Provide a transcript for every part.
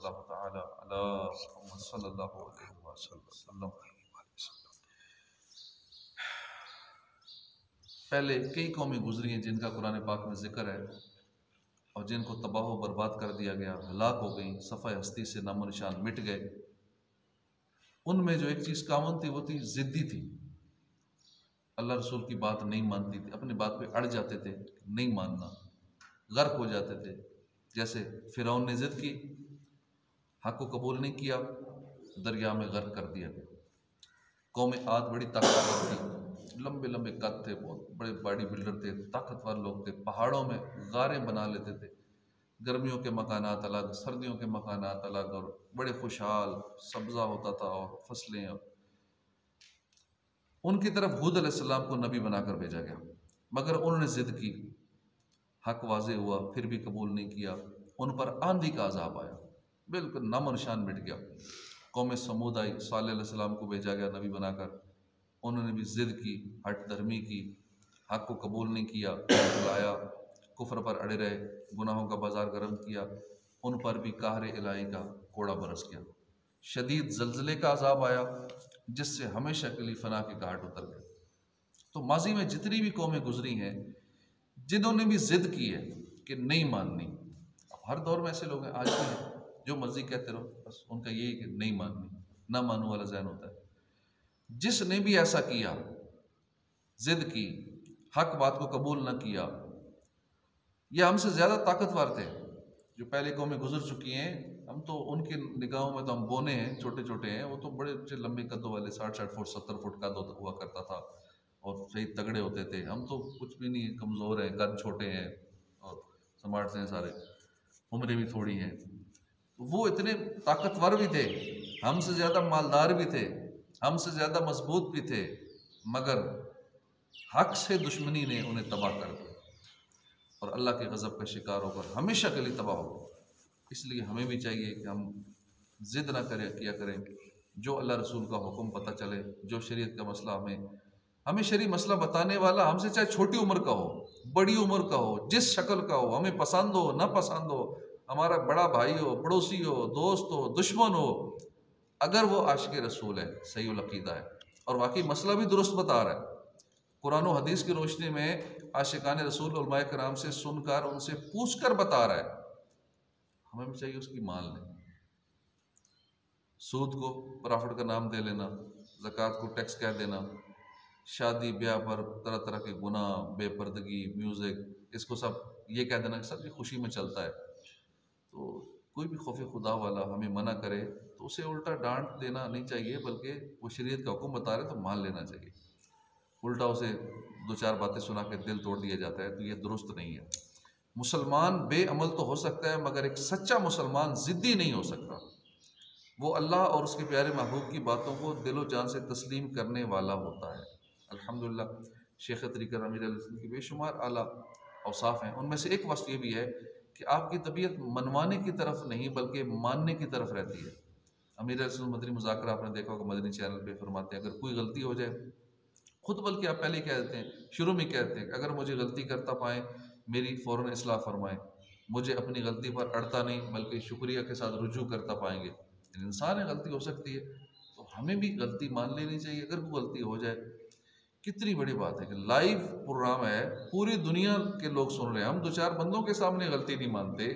सल्लल्लाहु तआला अला मुहम्मद सल्लल्लाहु अलैहि वसल्लम। पहले कई कौमें गुजरी हैं जिनका कुरान पाक में जिक्र है और जिनको तबाह व बर्बाद कर दिया गया, हलाक हो गई, सफ़ा हस्ती से नामो निशान मिट गए। उनमें जो एक चीज़ कामन थी वो थी ज़िद्दी थी, अल्लाह रसूल की बात नहीं मानती थी, अपनी बात पे अड़ जाते थे, नहीं मानना, गर्क हो जाते थे। जैसे फ़िरौन ने ज़िद की, हक़ को कबूल नहीं किया, दरिया में गर्क कर दिया गया। कौम आद बड़ी ताकतवर थी, लंबे लंबे कद थे, बहुत बड़े बॉडी बिल्डर थे, ताकतवर लोग थे, पहाड़ों में गारें बना लेते थे, गर्मियों के मकानात अलग, सर्दियों के मकानात अलग, और बड़े खुशहाल सब्ज़ा होता था और फसलें। उनकी तरफ हूद अलैहिस्सलाम को नबी बनाकर भेजा गया, मगर उन्होंने ज़िद की, हक वाज़े हुआ, फिर भी कबूल नहीं किया। उन पर आंधी का अजाब आया, बिल्कुल नामो निशान मिट गया। कौम समूद आई, सालेह अलैहिस्सलाम को भेजा गया नबी बनाकर, उन्होंने भी ज़िद की, हट धर्मी की, हक को कबूल नहीं किया, लाया, कुफ्र पर अड़े रहे, गुनाहों का बाजार गर्म किया। उन पर भी कहर इलाही का कोड़ा बरस गया, शदीद जल्जले का अजाब आया, जिससे हमेशा के लिए फना की घाट उतर गए। तो माजी में जितनी भी कौमें गुजरी हैं जिन्होंने भी जिद की है कि नहीं माननी, अब हर दौर में ऐसे लोग हैं, आज भी हैं, जो मर्जी कहते रहो, बस उनका यही कि नहीं माननी, ना मानू वाला जहन होता है। जिसने भी ऐसा किया, जिद की, हक बात को कबूल ना किया, ये हमसे ज़्यादा ताकतवर थे जो पहले कौमें गुजर चुकी हैं। हम तो उनके निगाहों में तो हम बोने हैं, छोटे छोटे हैं, वो तो बड़े अच्छे लंबे कदों वाले 60-60 फुट 70 फुट कद हुआ करता था और सही तगड़े होते थे। हम तो कुछ भी नहीं, कमज़ोर हैं, कद छोटे हैं और समाट हैं सारे, उम्रें भी थोड़ी हैं। वो इतने ताकतवर भी थे, हमसे ज़्यादा मालदार भी थे, हमसे ज़्यादा मजबूत भी थे, मगर हक से दुश्मनी ने उन्हें तबाह कर दिया और अल्लाह के गज़ब का शिकार होकर हमेशा के लिए तबाह हो। इसलिए हमें भी चाहिए कि हम ज़िद ना किया करें, जो अल्लाह रसूल का हुक्म पता चले, जो शरीयत का मसला हमें शरीय मसला बताने वाला हमसे चाहे छोटी उम्र का हो, बड़ी उम्र का हो, जिस शक्ल का हो, हमें पसंद हो ना पसंद हो, हमारा बड़ा भाई हो, पड़ोसी हो, दोस्त हो, दुश्मन हो, अगर वो आशिक रसूल है, सही अकीदा है और वाकई मसला भी दुरुस्त बता रहा है, कुरान और हदीस की रोशनी में आशिकान रसूल उलमाए कराम से सुनकर, उनसे पूछ कर बता रहा है, हमें भी चाहिए उसकी मान लें। सूद को प्रॉफिट का नाम दे लेना, ज़कात को टैक्स कह देना, शादी ब्याह पर तरह तरह के गुनाह, बेपर्दगी, म्यूज़िक, इसको सब ये कह देना कि सब ये खुशी में चलता है। तो कोई भी खौफ खुदा वाला हमें मना करे तो उसे उल्टा डांट देना नहीं चाहिए, बल्कि वो शरीयत का हुक्म बता रहे तो मान लेना चाहिए। उल्टा उसे दो चार बातें सुना के दिल तोड़ दिया जाता है, तो ये दुरुस्त नहीं है। मुसलमान बेअमल तो हो सकता है, मगर एक सच्चा मुसलमान ज़िद्दी नहीं हो सकता। वो अल्लाह और उसके प्यारे महबूब की बातों को दिलो जान से तस्लीम करने वाला होता है। अल्हम्दुलिल्लाह, शेख तरीक़त अमीर की बेशुमार आला औसाफ़ हैं, उनमें से एक वस्त ये भी है कि आपकी तबीयत मनवाने की तरफ नहीं बल्कि मानने की तरफ रहती है। अमीर मदनी मुज़ाकरा आपने देखा होगा, मदनी चैनल पे फरमाते हैं, अगर कोई गलती हो जाए, खुद बल्कि आप पहले ही कह देते हैं, शुरू में कहते हैं, अगर मुझे गलती करता पाएँ मेरी फ़ौरन इस्लाह फरमाएँ, मुझे अपनी गलती पर अड़ता नहीं बल्कि शुक्रिया के साथ रुजू करता पाएंगे। इंसान है, गलती हो सकती है, तो हमें भी गलती मान लेनी चाहिए। अगर कोई गलती हो जाए, कितनी बड़ी बात है कि लाइव प्रोग्राम है, पूरी दुनिया के लोग सुन रहे हैं, हम दो चार बंदों के सामने गलती नहीं मानते,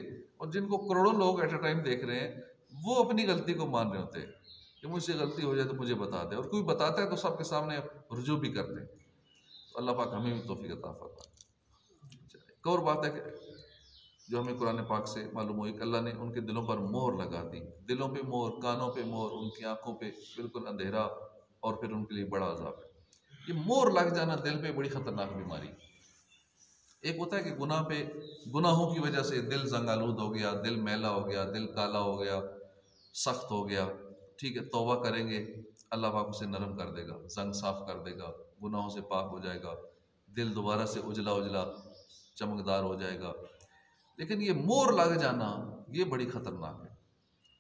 और जिनको करोड़ों लोग एट अ टाइम देख रहे हैं वो अपनी गलती को मान रहे होते हैं कि मुझसे गलती हो जाए तो मुझे बता दे, और कोई बताता है तो सबके सामने रुजू भी करते हैं। तो अल्लाह पाक हमें भी तौफीक अता फरमाए। एक और बात है कि जो हमें कुरान पाक से मालूम हुई कि अल्लाह ने उनके दिलों पर मोहर लगा दी, दिलों पे मोहर, कानों पे मोहर, उनकी आंखों पे बिल्कुल अंधेरा, और फिर उनके लिए बड़ा अजाब है। ये मोहर लग जाना दिल पे बड़ी ख़तरनाक बीमारी। एक होता है कि गुनाहों की वजह से दिल जंगालूद हो गया, दिल मैला हो गया, दिल काला हो गया, सख्त हो गया, ठीक है, तौबा करेंगे, अल्लाह पाक उसे नरम कर देगा, जंग साफ कर देगा, गुनाहों से पाक हो जाएगा, दिल दोबारा से उजला उजला चमकदार हो जाएगा। लेकिन ये मोहर लग जाना ये बड़ी ख़तरनाक है।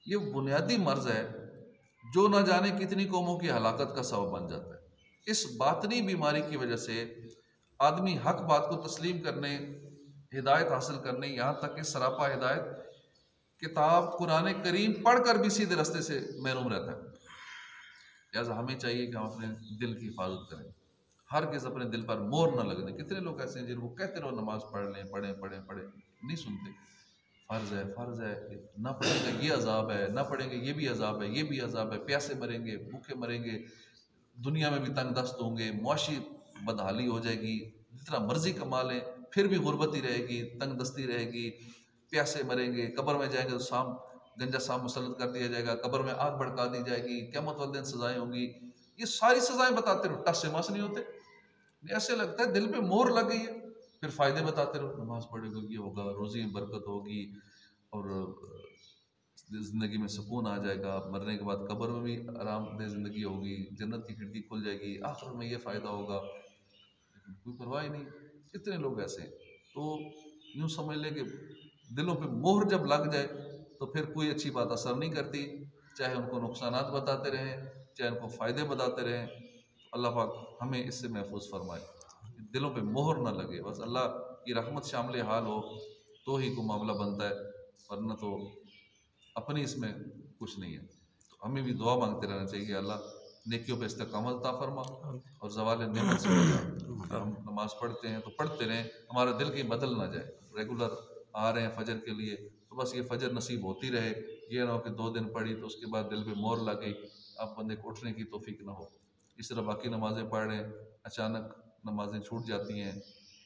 ये बुनियादी मर्ज़ है जो ना जाने कितनी कौमों की हलाकत का सबब बन जाता है। इस बातनी बीमारी की वजह से आदमी हक बात को तस्लीम करने, हिदायत हासिल करने, यहाँ तक कि सरापा हिदायत किताब कुरान करीम पढ़कर भी सीधे रास्ते से महरूम रहता है। लिहाजा हमें चाहिए कि हम अपने दिल की हिफाजत करें, हर किस अपने दिल पर मोहर न लगने। कितने लोग ऐसे हैं जिनको कहते रहो नमाज पढ़ लें, पढ़ें पढ़ें पढ़ें, नहीं सुनते। फ़र्ज़ है, ना पढ़ेंगे ये अजाब है, ना पढ़ेंगे ये भी अजाब है, ये भी अजाब है, प्यासे मरेंगे, भूखे मरेंगे, दुनिया में भी तंग दस्त होंगे, मुआशी बदहाली हो जाएगी, जितना मर्जी कमा लें फिर भी गुर्बत ही रहेगी, तंग दस्ती रहेगी, प्यासे मरेंगे, कब्र में जाएंगे तो शाम गंजा शाम मुसल्लत कर दिया जाएगा, कब्र में आग भड़का दी जाएगी, क़यामत वाले दिन सजाएं होंगी। ये सारी सजाएं बताते रहो, टस से मस नहीं होते। ऐसे लगता है दिल पे मोहर लग गई है। फिर फायदे बताते रहो, नमाज पढ़ेगा ये होगा, रोजी में बरकत होगी, और ज़िंदगी में सुकून आ जाएगा, मरने के बाद कब्र में भी आरामदेह ज़िंदगी होगी, जन्नत की खिड़की खुल जाएगी, आखिर में ये फ़ायदा होगा। कोई परवाह ही नहीं। कितने लोग ऐसे हैं। तो यूँ समझ लें कि दिलों पे मोहर जब लग जाए तो फिर कोई अच्छी बात असर नहीं करती, चाहे उनको नुकसानात बताते रहें, चाहे उनको फ़ायदे बताते रहें। तो अल्लाह पाक हमें इससे महफूज फरमाए, दिलों पे मोहर ना लगे। बस अल्लाह की रहमत शामिल हाल हो तो ही कोई मामला बनता है, वरना तो अपनी इसमें कुछ नहीं है। तो हमें भी दुआ मांगते रहना चाहिए, अल्लाह नेकियों पे इस्तकामत अता फरमा और ज़वाल नेमत से बचा। हम नमाज़ पढ़ते हैं तो पढ़ते रहें, हमारा दिल कहीं बदल ना जाए। रेगुलर आ रहे हैं फजर के लिए तो बस ये फजर नसीब होती रहे, ये ना हो कि 2 दिन पढ़ी तो उसके बाद दिल पे मोहर लग गई, अब बंदे को उठने की तौफीक ना हो। इस तरह बाकी नमाज़ें पढ़ रहे हैं, अचानक नमाज़ें छूट जाती हैं,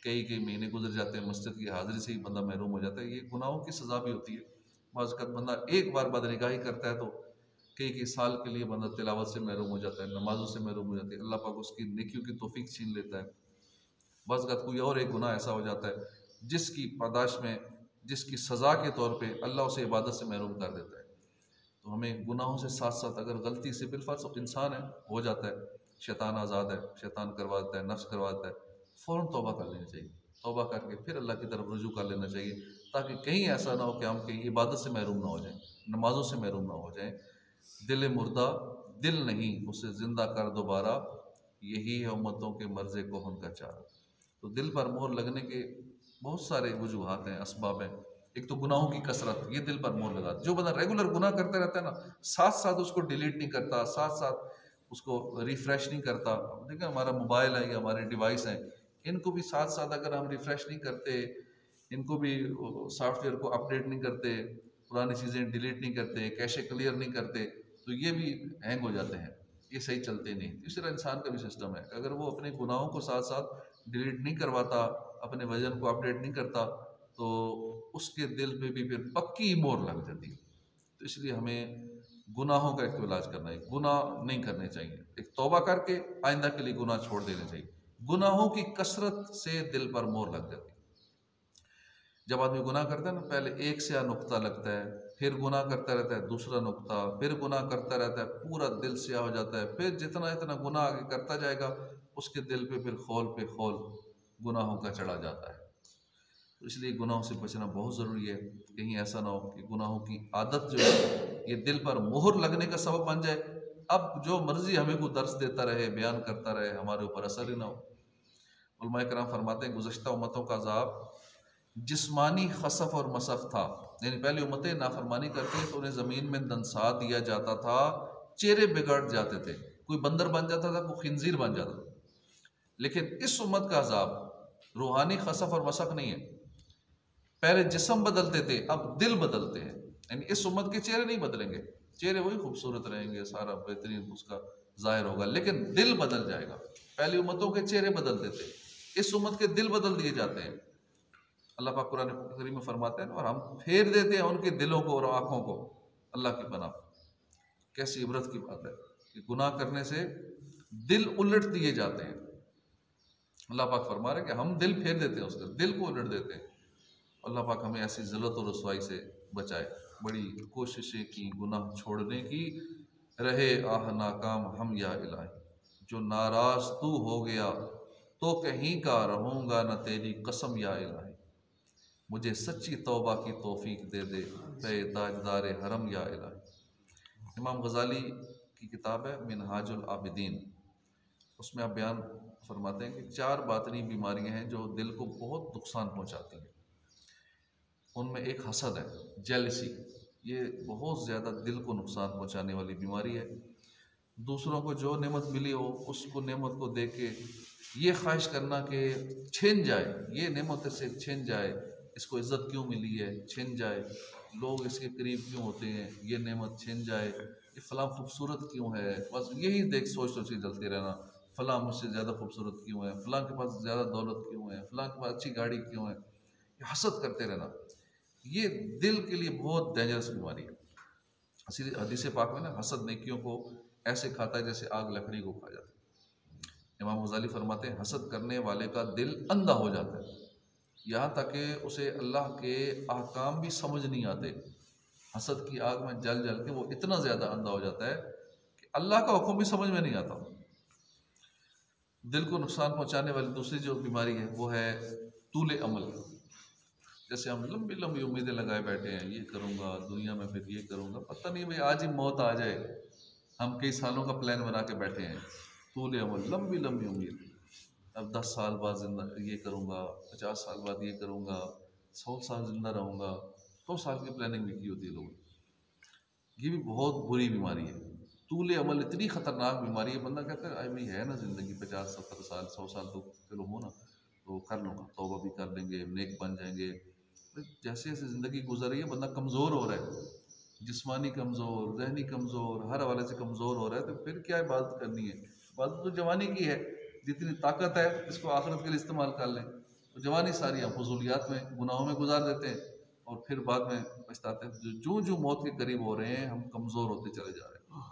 कई महीने गुजर जाते हैं, मस्जिद की हाज़िरी से ही बंदा महरूम हो जाता है। ये गुनाहों की सज़ा भी होती है। बाज़ वक़्त बंदा एक बार बदनिगाही करता है तो कई साल के लिए बंदा तिलावत से महरूम हो जाता है, नमाज़ों से महरूम हो जाती है, अल्लाह पाक उसकी नेकियों की तौफीक छीन लेता है। बाज़ वक़्त कोई और एक गुनाह ऐसा हो जाता है जिसकी पादाश में, जिसकी सज़ा के तौर पे अल्लाह उसे इबादत से महरूम कर देता है। तो हमें गुनाहों से साथ साथ अगर गलती से बिलफ़र्ज़ इंसान है हो जाता है, शैतान आज़ाद है, शैतान करवा देता है, नफ्स करवा देता है, फ़ौरन तौबा कर लेनी चाहिए। तौबा करके फिर अल्लाह की तरफ रुजू कर लेना चाहिए, ताकि कहीं ऐसा ना हो कि हम कहीं इबादत से महरूम ना हो जाएं, नमाज़ों से महरूम ना हो जाएं। दिल मुर्दा दिल नहीं, उसे ज़िंदा कर दोबारा, यही है उम्मतों के मर्ज़े कोहन का चारा। तो दिल पर मोहर लगने के बहुत सारे वजूहात हैं, असबाब हैं। एक तो गुनाहों की कसरत, ये दिल पर मोहर लगा। जो बंदा रेगुलर गुनाह करता रहता है ना, साथ साथ उसको डिलीट नहीं करता, साथ साथ उसको रिफ्रेश नहीं करता। देखिए हमारा मोबाइल है या हमारे डिवाइस हैं, इनको भी साथ साथ अगर हम रिफ्रेश नहीं करते, इनको भी सॉफ्टवेयर को अपडेट नहीं करते, पुरानी चीज़ें डिलीट नहीं करते, कैशे क्लियर नहीं करते, तो ये भी हैंग हो जाते हैं, ये सही चलते नहीं। इस तरह इंसान का भी सिस्टम है, अगर वो अपने गुनाहों को साथ साथ डिलीट नहीं करवाता, अपने वजन को अपडेट नहीं करता, तो उसके दिल पे भी फिर पक्की मोहर लग जाती है। तो इसलिए हमें गुनाहों का एक तो इलाज करना है, गुनाह नहीं करने चाहिए, एक तौबा करके आइंदा के लिए गुनाह छोड़ देने चाहिए। गुनाहों की कसरत से दिल पर मोहर लग जाती है। जब आदमी गुनाह करता है ना, पहले एक से नुक्ता लगता है, फिर गुनाह करता रहता है दूसरा नुक्ता, फिर गुनाह करता रहता है, पूरा दिल स्याह हो जाता है। फिर जितना जितना गुनाह आगे करता जाएगा, उसके दिल पे खौल गुनाहों का चढ़ा जाता है। तो इसलिए गुनाहों से बचना बहुत ज़रूरी है। कहीं ऐसा ना हो कि गुनाहों की आदत जो है ये दिल पर मोहर लगने का सबब बन जाए, अब जो मर्जी हमें को दर्स देता रहे, बयान करता रहे, हमारे ऊपर असर ही ना हो। उलमाए कराम फरमाते हैं, गुज़श्ता उम्मतों का अज़ाब जिस्मानी खसफ और मसफ था, यानी पहले उम्मतें नाफरमानी करती तो उन्हें ज़मीन में दंसा दिया जाता था, चेहरे बिगड़ जाते थे, कोई बंदर बन जाता था, कोई खिंजीर बन जाता था। लेकिन इस उम्मत का अज़ाब रूहानी खसफ और मसफ नहीं है। पहले जिस्म बदलते थे, अब दिल बदलते हैं। यानी इस उम्मत के चेहरे नहीं बदलेंगे, चेहरे वही खूबसूरत रहेंगे, सारा बेहतरीन उसका ज़ाहिर होगा, लेकिन दिल बदल जाएगा। पहली उम्मतों के चेहरे बदलते थे, इस उम्मत के दिल बदल दिए जाते हैं। अल्लाह पाक कुरान करीम में फरमाते हैं, और हम फेर देते हैं उनके दिलों को और आँखों को। अल्लाह की पनाह, कैसी इबरत की बात है कि गुनाह करने से दिल उलट दिए जाते हैं। अल्लाह पाक फरमा रहे हैं कि हम दिल फेर देते हैं, उसका दिल को उलट देते हैं। अल्लाह पाक हमें ऐसी ज़िल्लत और रसवाई से बचाए। बड़ी कोशिशें की गुनाह छोड़ने की, रहे आह नाकाम हम या इलाही, जो नाराज़ तू हो गया तो कहीं का रहूँगा न तेरी कसम या इलाही, मुझे सच्ची तौबा की तौफीक दे दे पे ताजदार हरम या इलाही। इमाम गज़ाली की किताब है मिनहाजुल आबिदीन, उसमें आप बयान फरमाते हैं कि 4 बातनी बीमारियां हैं जो दिल को बहुत नुकसान पहुंचाती हैं। उनमें एक हसद है, जेलसी। ये बहुत ज़्यादा दिल को नुकसान पहुंचाने वाली बीमारी है। दूसरों को जो नेमत मिली हो उसको नेमत को देख के ये ख्वाहिश करना कि छिन जाए, ये नेमत से छिन जाए, इसको इज़्ज़त क्यों मिली है, छिन जाए, लोग इसके करीब क्यों होते हैं, ये नेमत छिन जाए, ये फ़लाँ खूबसूरत क्यों है, बस यही देख सोच सोच के चलते रहना, फ़लाँ मुझसे ज़्यादा खूबसूरत क्यों है, फ़लाँ के पास ज़्यादा दौलत क्यों है, फ़लाँ के पास अच्छी गाड़ी क्यों है, ये हसद करते रहना। ये दिल के लिए बहुत डेंजरस बीमारी है। इसीलिए हदीस पाक में ना, हसद नेकियों को ऐसे खाता है जैसे आग लकड़ी को खा जाती है। इमाम गज़ाली फरमाते हैं हसद करने वाले का दिल अंधा हो जाता है, यहाँ तक कि उसे अल्लाह के अहकाम भी समझ नहीं आते। हसद की आग में जल जल के वो इतना ज़्यादा अंधा हो जाता है कि अल्लाह का हुक्म भी समझ में नहीं आता। दिल को नुकसान पहुँचाने वाली दूसरी जो बीमारी है वो है तूले अमल। जैसे हम लंबी लंबी उम्मीदें लगाए बैठे हैं, ये करूँगा दुनिया में, फिर ये करूँगा, पता नहीं भाई आज ही मौत आ जाए, हम कई सालों का प्लान बना के बैठे हैं। तूले अमल, लंबी लंबी उम्मीद, अब 10 साल बाद जिंदा ये करूँगा, 50 साल बाद ये करूँगा, 100 साल जिंदा रहूँगा, 100 साल की प्लानिंग भी की होती है लोगों ने। ये भी बहुत बुरी बीमारी है। तूले अमल इतनी खतरनाक बीमारी है, बंदा कहता है आई भाई है ना ज़िंदगी 50-70 साल, 100 साल तो चलो हो ना, तो कर लूँगा, तौबा भी कर लेंगे, नेक बन जाएंगे। जैसे जैसे ज़िंदगी गुजर रही है बंदा कमज़ोर हो रहा है, जिस्मानी कमज़ोर, ज़हनी कमज़ोर, हर हवाले से कमज़ोर हो रहा है, तो फिर क्या इबादत करनी है। इबादत तो जवानी की है, जितनी ताकत है इसको आखिरत के लिए इस्तेमाल कर लें। तो जवानी सारी हम फजूलियात में, गुनाहों में गुजार देते हैं और फिर बाद में पछताते हैं। जो जो मौत के करीब हो रहे हैं हम कमज़ोर होते चले जा रहे हैं।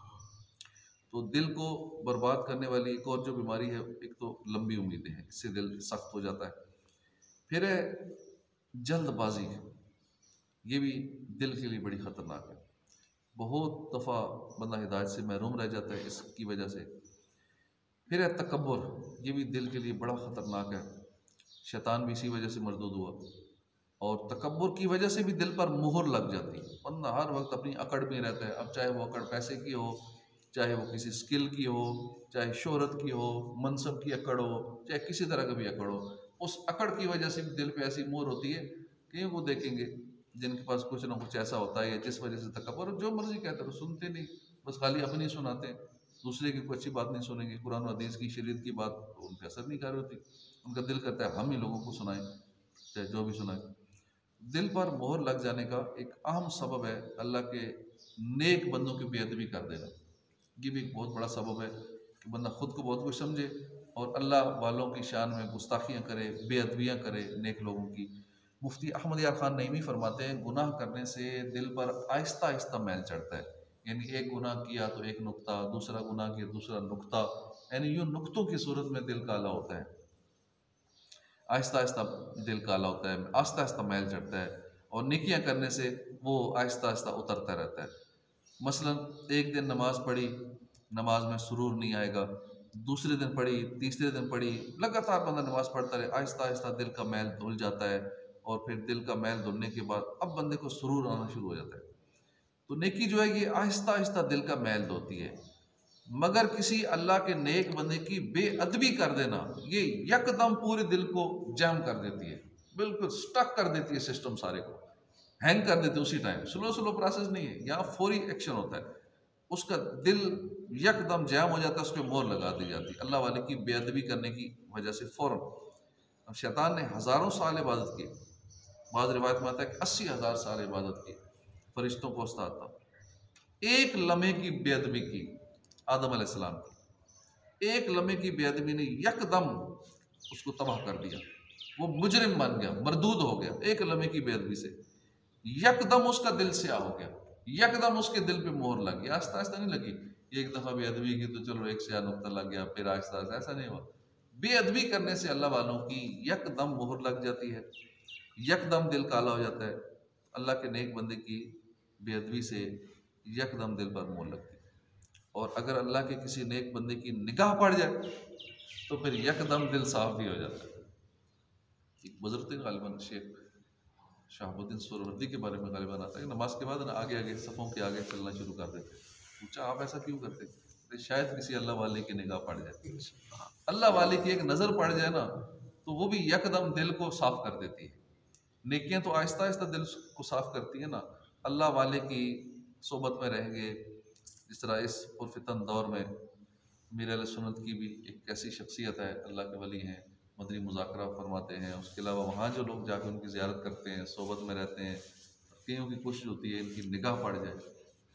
तो दिल को बर्बाद करने वाली एक और जो बीमारी है, एक तो लंबी उम्मीदें हैं, इससे दिल सख्त हो जाता है। फिर है जल्दबाजी, ये भी दिल के लिए बड़ी ख़तरनाक है। बहुत दफ़ा बंदा हिदायत से महरूम रह जाता है इसकी वजह से। फिर है तकब्बुर, ये भी दिल के लिए बड़ा ख़तरनाक है। शैतान भी इसी वजह से मरदूद हुआ, और तकब्बुर की वजह से भी दिल पर मुहर लग जाती है। बंदा हर वक्त अपनी अकड़ में रहता है, अब चाहे वो अकड़ पैसे की हो, चाहे वो किसी स्किल की हो, चाहे शोहरत की हो, मनसब की अकड़ हो, चाहे किसी तरह का भी अकड़ हो, उस अकड़ की वजह से भी दिल पे ऐसी मोहर होती है कि वो देखेंगे जिनके पास कुछ ना कुछ ऐसा होता है, जिस वजह से तकब्बुर, जो मर्जी कहते हैं सुनते नहीं, बस खाली अपनी सुनाते हैं, दूसरे की कोई अच्छी बात नहीं सुनेंगे, कुरान और हदीस की, शरीयत की बात तो उन पर असर नहीं कर रही होती। उनका दिल करता है हम ही लोगों को सुनाएं, चाहे जो भी सुनाएं। दिल पर मोहर लग जाने का एक अहम सबब है अल्लाह के नेक बंदों की बेअदबी कर देना। ये भी एक बहुत बड़ा सबब है कि बंदा खुद को बहुत कुछ समझे और अल्लाह वालों की शान में गुस्ताखियाँ करे, बेअदबियाँ करे नेक लोगों की। मुफ्ती अहमद यार खान नईमी फरमाते हैं गुनाह करने से दिल पर आहिस्ता आहिस्ता मैल चढ़ता है। यानी एक गुनाह किया तो एक नुक्ता, दूसरा गुनाह किया दूसरा नुक्ता, यानी यूँ नुक्तों की सूरत में दिल काला होता है। आहिस्ता आहिस्ता दिल काला होता है, आहिस्ता आहिस्ता मैल चढ़ता है, और नेकियां करने से वो आहिस्ता आहिस्ता उतरता रहता है। मसलन एक दिन नमाज पढ़ी, नमाज में सुरूर नहीं आएगा, दूसरे दिन पढ़ी, तीसरे दिन पढ़ी, लगातार बंदा नमाज पढ़ता रहे, आहिस्ता आहिस्ता दिल का मैल धुल जाता है, और फिर दिल का मैल धुलने के बाद अब बंदे को सुरूर आना शुरू हो जाता है। तो नेकी जो है ये आहिस्ता आहिस्ता दिल का मैल धोती है। मगर किसी अल्लाह के नेक बंदे की बेअदबी कर देना, ये यकदम पूरे दिल को जैम कर देती है, बिल्कुल स्टक कर देती है, सिस्टम सारे को हैंग कर देती है उसी टाइम। स्लो स्लो प्रोसेस नहीं है, यहाँ फौरी एक्शन होता है। उसका दिल यकदम जैम हो जाता है, उस पर मोहर लगा दी जाती है अल्लाह वाले की बेअदबी करने की वजह से फ़ौरन। अब शैतान ने हज़ारों साल इबादत की, बाद रिवायत में आता है कि 80,000 साल इबादत की, फरिश्तों को उस्ताद था, एक लम्हे की बेअदबी की आदम अलैहिस्सलाम की, एक लम्हे की बेअदबी ने यकदम उसको तबाह कर दिया। वो मुजरिम बन गया, मरदूद हो गया एक लम्हे की बेअदबी से। यकदम उसका दिल स्याह हो गया, यकदम उसके दिल पे मोहर लग गई। आहिस्ता आहिस्ता नहीं लगी, एक दफ़ा बेअदबी की तो चलो एक स्याह नुक्ता लग गया, फिर आहिस्ता आहिस्ता, ऐसा नहीं हुआ। बेअदबी करने से अल्लाह वालों की यकदम मोहर लग जाती है, यकदम दिल काला हो जाता है। अल्लाह के नेक बंदे की बेअदबी से यकदम दिल पर मोहर लगती है। और अगर अल्लाह के किसी नेक बंदे की निगाह पड़ जाए तो फिर यकदम दिल साफ भी हो जाता है। एक बुजुर्ग थे गालिबन शेख शहाबुद्दीन सुहरावर्दी के बारे में गालिबन आता है, नमाज के बाद ना आगे आगे सफ़ों के आगे चलना शुरू कर देते। पूछा आप ऐसा क्यों करते? तो शायद किसी अल्लाह वाले की निगाह पड़ जाती है, अल्लाह वाले की एक नज़र पड़ जाए ना तो वो भी यकदम दिल को साफ कर देती है। नेकियां तो आहिस्ता आहिस्ता दिल को साफ करती है ना, अल्लाह वाले की सोबत में रहेंगे। जिस तरह इस पुरफितन दौर में मीर अहले सुन्नत की भी एक ऐसी शख्सियत है, अल्लाह के वली हैं, मदनी मुज़ाकरा फरमाते हैं। उसके अलावा वहाँ जो लोग जाकर उनकी ज़ियारत करते हैं, सोबत में रहते हैं, कईयों की कोशिश होती है इनकी निगाह पड़ जाए,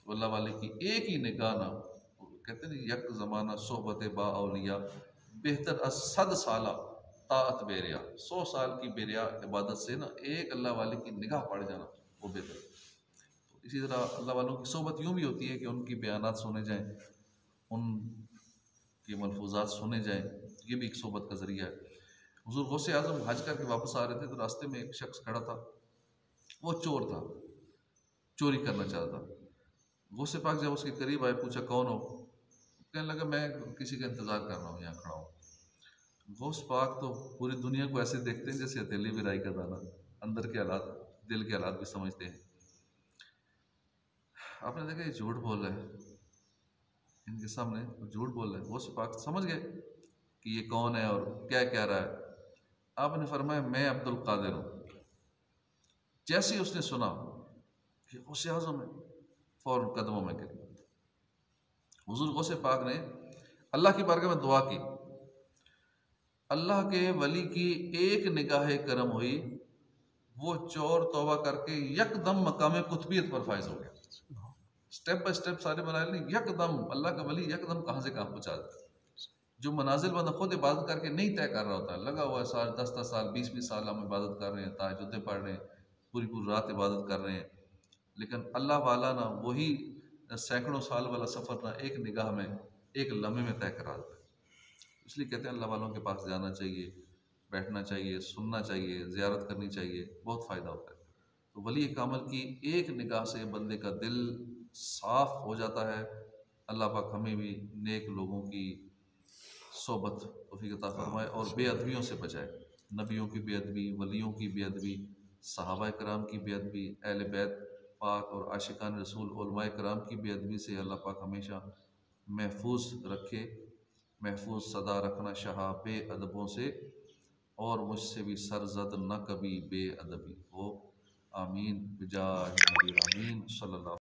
तो अल्लाह वाले की एक ही निगाह ना, कहते हैं यक ज़माना सोहबत बा औलिया बेहतर असद साला ताअत बेरिया। 100 साल की बेरिया इबादत से ना एक अल्लाह वाले की निगाह पड़ जाना वो बेहतर। तो इसी तरह अल्लाह वालों की सोबत यूँ भी होती है कि उनकी बयानात सुने जाएँ, उनके मलफूजात सुने जाएँ, ये भी एक सोबत का ज़रिया है। हुज़ूर गौसे आज़म हज करके वापस आ रहे थे, तो रास्ते में एक शख्स खड़ा था, वो चोर था, चोरी करना चाहता था। गौसे पाक जब उसके करीब आए, पूछा कौन हो? कहने लगा मैं किसी का इंतज़ार कर रहा हूँ, यहाँ खड़ा हूँ। गौस पाक तो पूरी दुनिया को ऐसे देखते हैं जैसे हथेली में राई का दाना, अंदर के हालात, दिल के हालात भी समझते हैं। आपने देखा ये झूठ बोल रहा है, इनके सामने झूठ बोल रहा है। गौस पाक समझ गए कि ये कौन है और क्या कह रहा है। आपने फरमाया मैं अब्दुल कादिर हूँ। जैसे ही उसने सुना कि गौसे आज़म है, फौरन कदमों में गिर। हुज़ूर गौसे पाक ने अल्लाह की बारगाह में दुआ की, अल्लाह के वली की एक निगाह करम हुई, वो चोर तौबा करके यकदम मकाम कुतबियत पर फायज हो गया। स्टेप बाय स्टेप सारे मनाजिल नहीं, यकदम अल्लाह का वली यकदम कहाँ से कहाँ पहुँचा देता है। जो मनाजिल बंदा खुद इबादत करके नहीं तय कर रहा होता है, लगा हुआ है साल 10-10 साल 20-20 साल हम इबादत कर रहे हैं, तहज्जुदें पढ़ रहे हैं, पूरी पूरी रात इबादत कर रहे हैं, लेकिन अल्लाह वाला ना वही सैकड़ों साल वाला सफ़र ना एक निगाह में, एक लम्हे में तय करा देता है। इसलिए कहते हैं अल्लाह वालों के पास जाना चाहिए, बैठना चाहिए, सुनना चाहिए, ज़ियारत करनी चाहिए, बहुत फ़ायदा होता है। तो वली कामल की एक निगाह से बंदे का दिल साफ़ हो जाता है। अल्लाह पाक हमें भी नेक लोगों की सोबत तौफीक अता फरमाए और बेअदबियों से बचाए। नबियों की बेअदबी, वलियों की बेअदबी, सहाबा कराम की बेअदबी, अहले बैत पाक और आशिकान रसूल उलमाए कराम की बेअदबी से अल्लाह पाक हमेशा महफूज रखे। महफूज सदा रखना शाह बेअदबों से, और मुझसे भी सरजद न कभी बेअदबी हो। आमीन बिजाह नबी आमीन सल्लल्लाहु